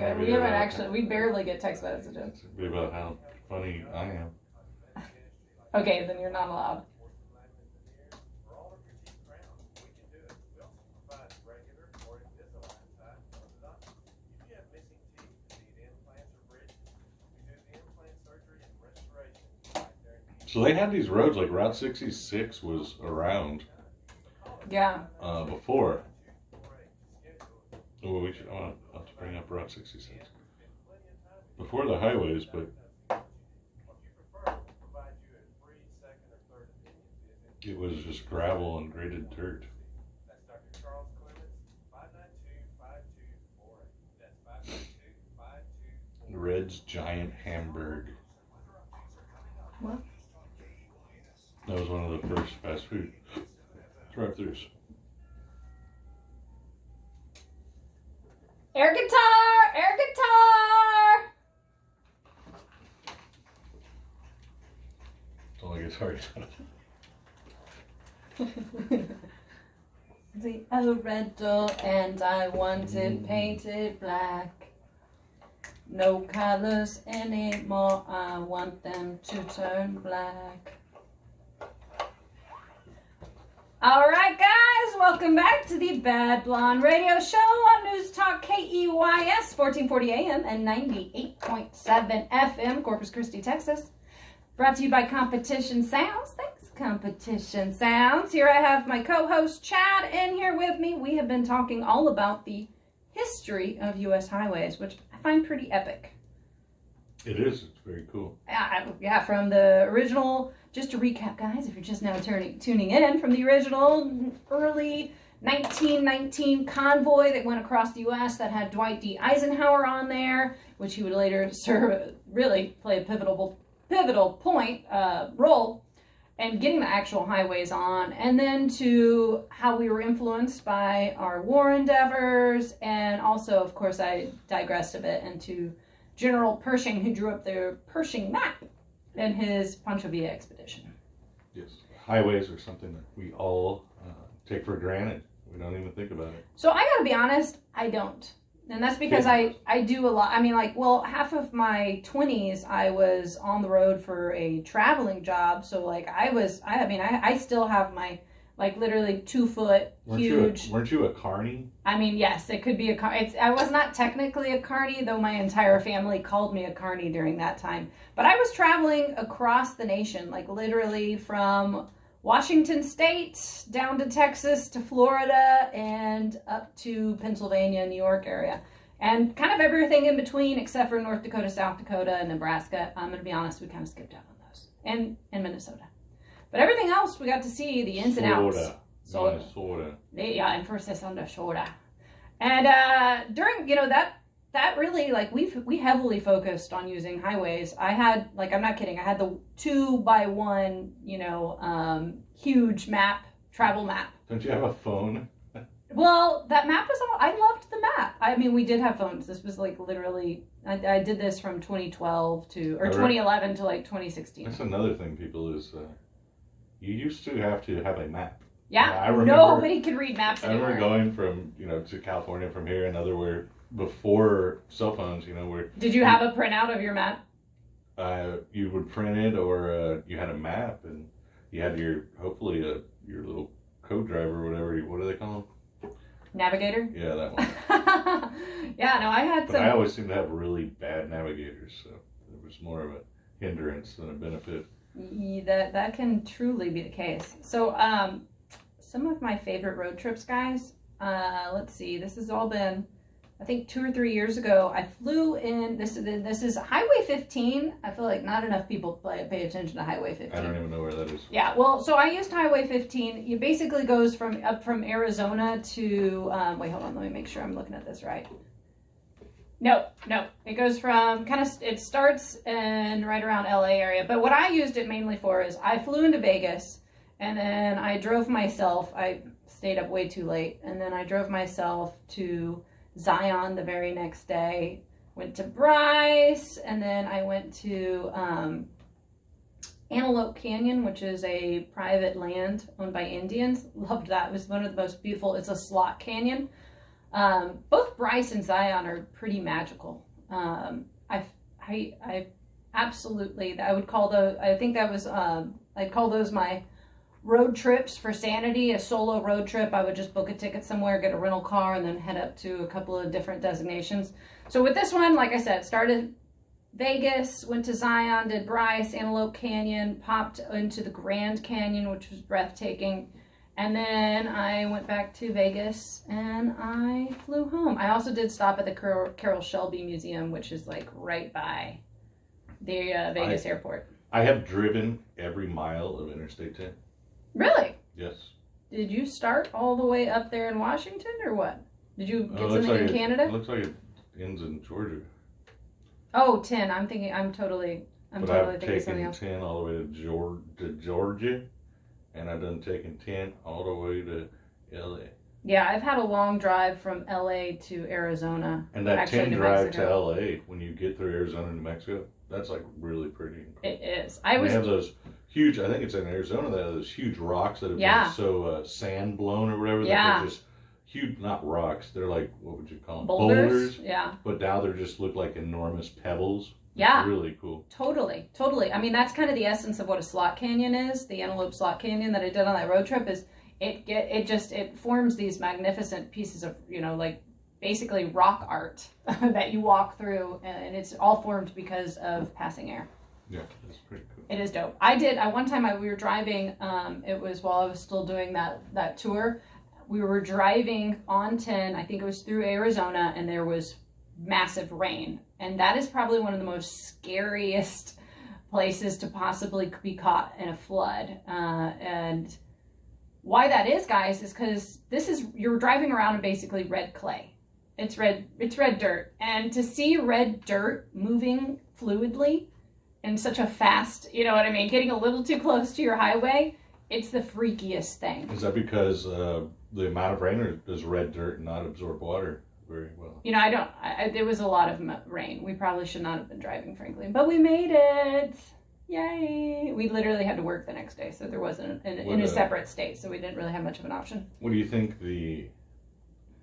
we barely get text messages.
It's be about how funny I am.
Okay, then you're not allowed.
So they had these roads, like Route 66 was around.
Yeah.
Before. Well, I'll have to bring up Route 66. Before the highways, but it was just gravel and graded dirt. Red's Giant Hamburg.
What?
That was one of the first fast food drive-thrus.
Air guitar! Air guitar!
It's only guitar.
The Loretto and I want it painted black. No colors anymore, I want them to turn black. Alright guys, welcome back to the Bad Blonde Radio Show on News Talk KEYS 1440 AM and 98.7 FM, Corpus Christi, Texas. Brought to you by Competition Sounds. Thanks, Competition Sounds. Here I have my co-host Chad in here with me. We have been talking all about the history of U.S. highways, which I find pretty epic.
It is. It's very cool.
Yeah, from the original, just to recap, guys, if you're just now tuning in, from the original early 1919 convoy that went across the U.S. that had Dwight D. Eisenhower on there, which he would later play a pivotal role in getting the actual highways on, and then to how we were influenced by our war endeavors, and also, of course, I digressed a bit into General Pershing, who drew up the Pershing map in his Pancho Villa expedition.
Yes, highways are something that we all take for granted. We don't even think about it.
So I gotta be honest, I don't. And that's because I do a lot. I mean, half of my 20s, I was on the road for a traveling job. So, I still have my, literally 2-foot huge.
Weren't you a carny?
I mean, yes, it could be a carny. I was not technically a carny, though my entire family called me a carny during that time. But I was traveling across the nation, literally from Washington State down to Texas to Florida and up to Pennsylvania, New York area. And kind of everything in between except for North Dakota, South Dakota, and Nebraska. I'm going to be honest, we kind of skipped out on those. And Minnesota. But everything else, we got to see the ins and outs.
Minnesota.
Yeah, and first on the shoulder. And during, that really, we heavily focused on using highways. I had, I'm not kidding, I had the 2x1, huge travel map.
Don't you have a phone?
Well, that map was all, I loved the map. I mean, we did have phones. This was literally, I did this from 2012 to, or 2011 to 2016.
That's another thing, people, is you used to have a map.
Yeah,
I remember,
nobody could read maps anymore.
I remember going from, to California from here and otherwhere before cell phones, where...
Did you have a printout of your map?
You would print it, or you had a map, and you had your little co-driver or whatever. What do they call them?
Navigator?
Yeah, that one.
Yeah, no, I had
But I always seem to have really bad navigators, so it was more of a hindrance than a benefit.
That can truly be the case. So, some of my favorite road trips, guys, let's see, this has all been, I think 2 or 3 years ago. I flew in, this is Highway 15. I feel like not enough people pay attention to Highway 15.
I don't even know where that is.
Yeah, well, so I used Highway 15. It basically goes up from Arizona to, wait, hold on, let me make sure I'm looking at this right. No, it goes from it starts in right around LA area. But what I used it mainly for is I flew into Vegas, and then I drove myself. I stayed up way too late, and then I drove myself to Zion the very next day, went to Bryce, and then I went to Antelope Canyon, which is a private land owned by Indians. Loved that. It was one of the most beautiful. It's a slot canyon. Both Bryce and Zion are pretty magical. I absolutely, I would call those, I think that was, I'd call those my road trips for sanity. A solo road trip, I would just book a ticket somewhere, get a rental car, and then head up to a couple of different designations. So with this one, like I said, started Vegas, went to Zion, did Bryce, Antelope Canyon, popped into the Grand Canyon, which was breathtaking. And then I went back to Vegas and I flew home. I also did stop at the Carroll Shelby Museum, which is right by the Vegas airport.
I have driven every mile of Interstate 10.
Really?
Yes. Did
you start all the way up there in Washington or what? Did you get something in Canada?
It looks like it ends in Georgia.
Oh, 10. I'm totally thinking something else.
I've taken 10 all the way to Georgia. And I've done taken 10 all the way to LA.
Yeah, I've had a long drive from LA to Arizona.
And that
actually
10
to
drive
Mexico.
to LA when you get through Arizona and New Mexico, that's like really pretty. And cool.
It is.
They have those huge, I think it's in Arizona, they have those huge rocks that have been so sand blown or whatever. That they're just huge, not rocks, they're like, what would you call them?
Boulders. Yeah.
But now they're just look like enormous pebbles.
Yeah.
It's really cool.
Totally. I mean, that's kind of the essence of what a slot canyon is. The Antelope Slot Canyon that I did on that road trip is it forms these magnificent pieces of, like basically rock art that you walk through, and it's all formed because of passing air.
Yeah, that's pretty cool.
It is dope. One time we were driving, it was while I was still doing that tour. We were driving on 10, I think it was through Arizona, and there was massive rain. And that is probably one of the most scariest places to possibly be caught in a flood. And why that is, guys, is because you're driving around in basically red clay. It's red dirt. And to see red dirt moving fluidly in such a fast, you know what I mean, getting a little too close to your highway, it's the freakiest thing.
Is that because the amount of rain, or does red dirt not absorb water very well?
There was a lot of rain. We probably should not have been driving, frankly, but we made it. Yay. We literally had to work the next day, so there wasn't in a separate state, so we didn't really have much of an option.
What do you think the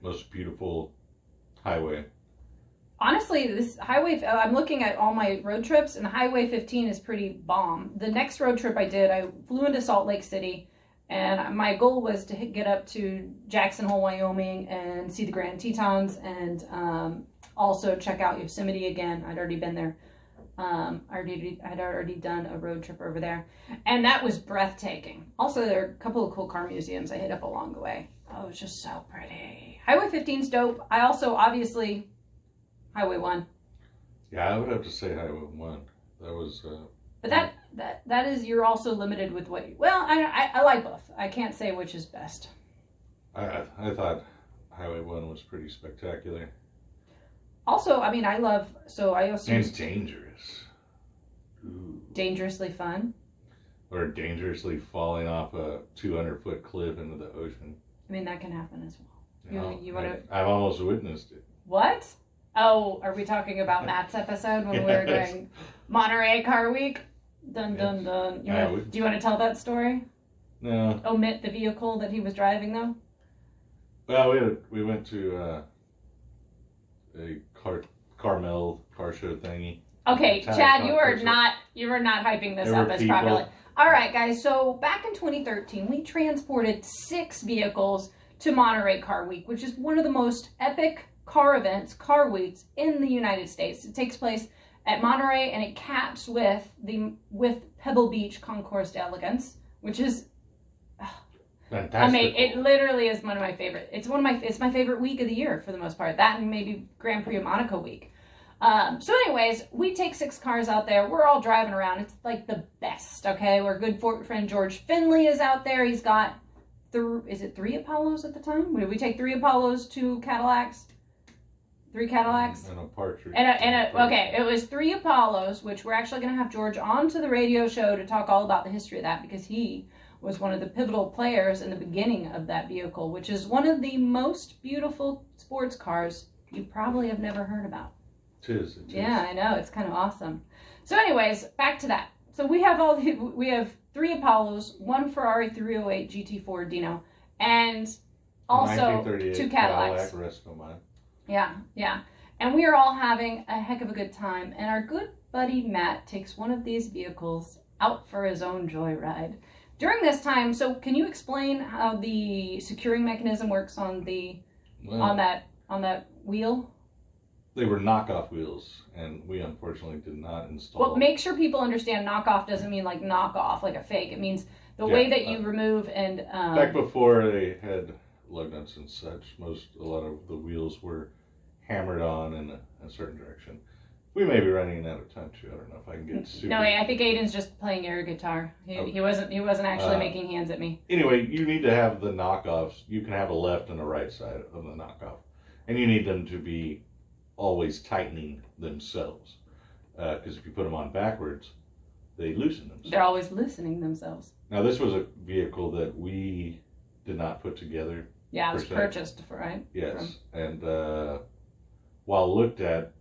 most beautiful highway?
Honestly, this highway, I'm looking at all my road trips, and Highway 15 is pretty bomb. The next road trip I did, I flew into Salt Lake City, and my goal was to get up to Jackson Hole, Wyoming, and see the Grand Tetons, and also check out Yosemite again. I'd already been there. I'd already done a road trip over there, and that was breathtaking. Also, there are a couple of cool car museums I hit up along the way. Oh, it was just so pretty. Highway 15's dope. I also, obviously, Highway 1.
Yeah, I would have to say Highway 1. That was...
But that is, you're also limited with what you... Well, I like both. I can't say which is best.
I thought Highway 1 was pretty spectacular.
Also, I mean, I also... And
it's dangerous. Ooh.
Dangerously fun.
Or dangerously falling off a 200-foot cliff into the ocean.
I mean, that can happen as well. You want to...
I've almost witnessed it.
What? Oh, are we talking about Matt's episode when we were doing Monterey Car Week? Dun, dun, dun. Do you want to tell that story?
No.
Omit the vehicle that he was driving, though?
Well, we went to a Carmel car show thingy.
Okay, Chad, you are not hyping this up as properly. All right, guys. So back in 2013, we transported 6 vehicles to Monterey Car Week, which is one of the most epic car weeks in the United States. It takes place at Monterey, and it caps with Pebble Beach Concours d'Elegance, which is
fantastic.
I mean, it literally is one of my favorite. It's my favorite week of the year for the most part. That and maybe Grand Prix of Monaco week. So anyways, we take 6 cars out there. We're all driving around. It's like the best, okay? Our good friend George Finley is out there. He's got, is it 3 Apollos at the time? Did we take 3 Apollos, 2 Cadillacs? 3 Cadillacs?
And a Partridge.
Okay, it was 3 Apollos, which we're actually going to have George on to the radio show to talk all about the history of that, because he was one of the pivotal players in the beginning of that vehicle, which is one of the most beautiful sports cars you probably have never heard about.
It is.
Yeah, I know. It's kind of awesome. So anyways, back to that. So we have 3 Apollos, 1 Ferrari 308 GT4 Dino, and also 2 Cadillacs.
Cadillac, rest of mine.
Yeah. And we are all having a heck of a good time. And our good buddy Matt takes one of these vehicles out for his own joyride. During this time, so can you explain how the securing mechanism works on that wheel?
They were knockoff wheels, and we unfortunately did not install.
Well, make sure people understand knockoff doesn't mean like knockoff, like a fake. It means the way that you remove and...
back before they had lug nuts and such, a lot of the wheels were hammered on in a certain direction. We may be running out of time too. I don't know if I can get super...
No, I think Aiden's just playing air guitar. He wasn't actually making hands at me.
Anyway, you need to have the knockoffs. You can have a left and a right side of the knockoff, and you need them to be always tightening themselves, because if you put them on backwards, they loosen themselves.
They're always loosening themselves.
Now, this was a vehicle that we did not put together
Yeah, it was purchased, right?
Yes, and while looked at,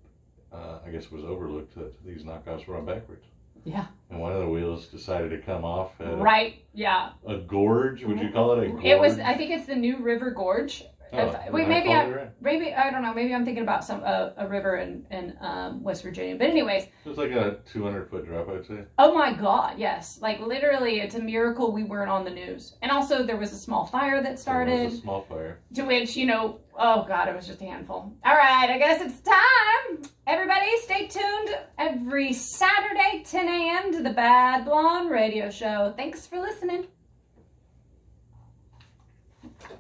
I guess was overlooked that these knockoffs run backwards.
Yeah.
And one of the wheels decided to come off at a gorge. Would you call it a gorge?
It was. I think it's the New River Gorge. Maybe I don't know. Maybe I'm thinking about a river in West Virginia. But anyways,
it was like a 200-foot drop, I'd say.
Oh my God! Yes, like literally, it's a miracle we weren't on the news. And also, there was a small fire that started.
There was a small fire.
To which, oh God, it was just a handful. All right, I guess it's time. Everybody, stay tuned every Saturday, 10 a.m. to the Bad Blonde Radio Show. Thanks for listening.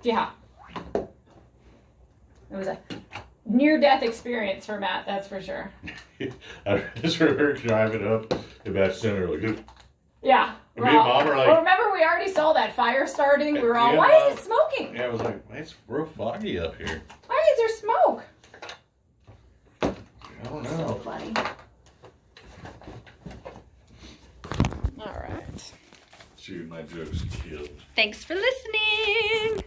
Yeah. It was a near-death experience for Matt, that's for sure.
I just remember driving up in that center, like,
yeah.
Me and Mom were like,
well, remember we already saw that fire starting. We were all, why is it smoking?
Yeah, I was like, it's real foggy up here.
Why is there smoke?
I don't know.
So funny. All right.
Shoot, my joke's killed.
Thanks for listening.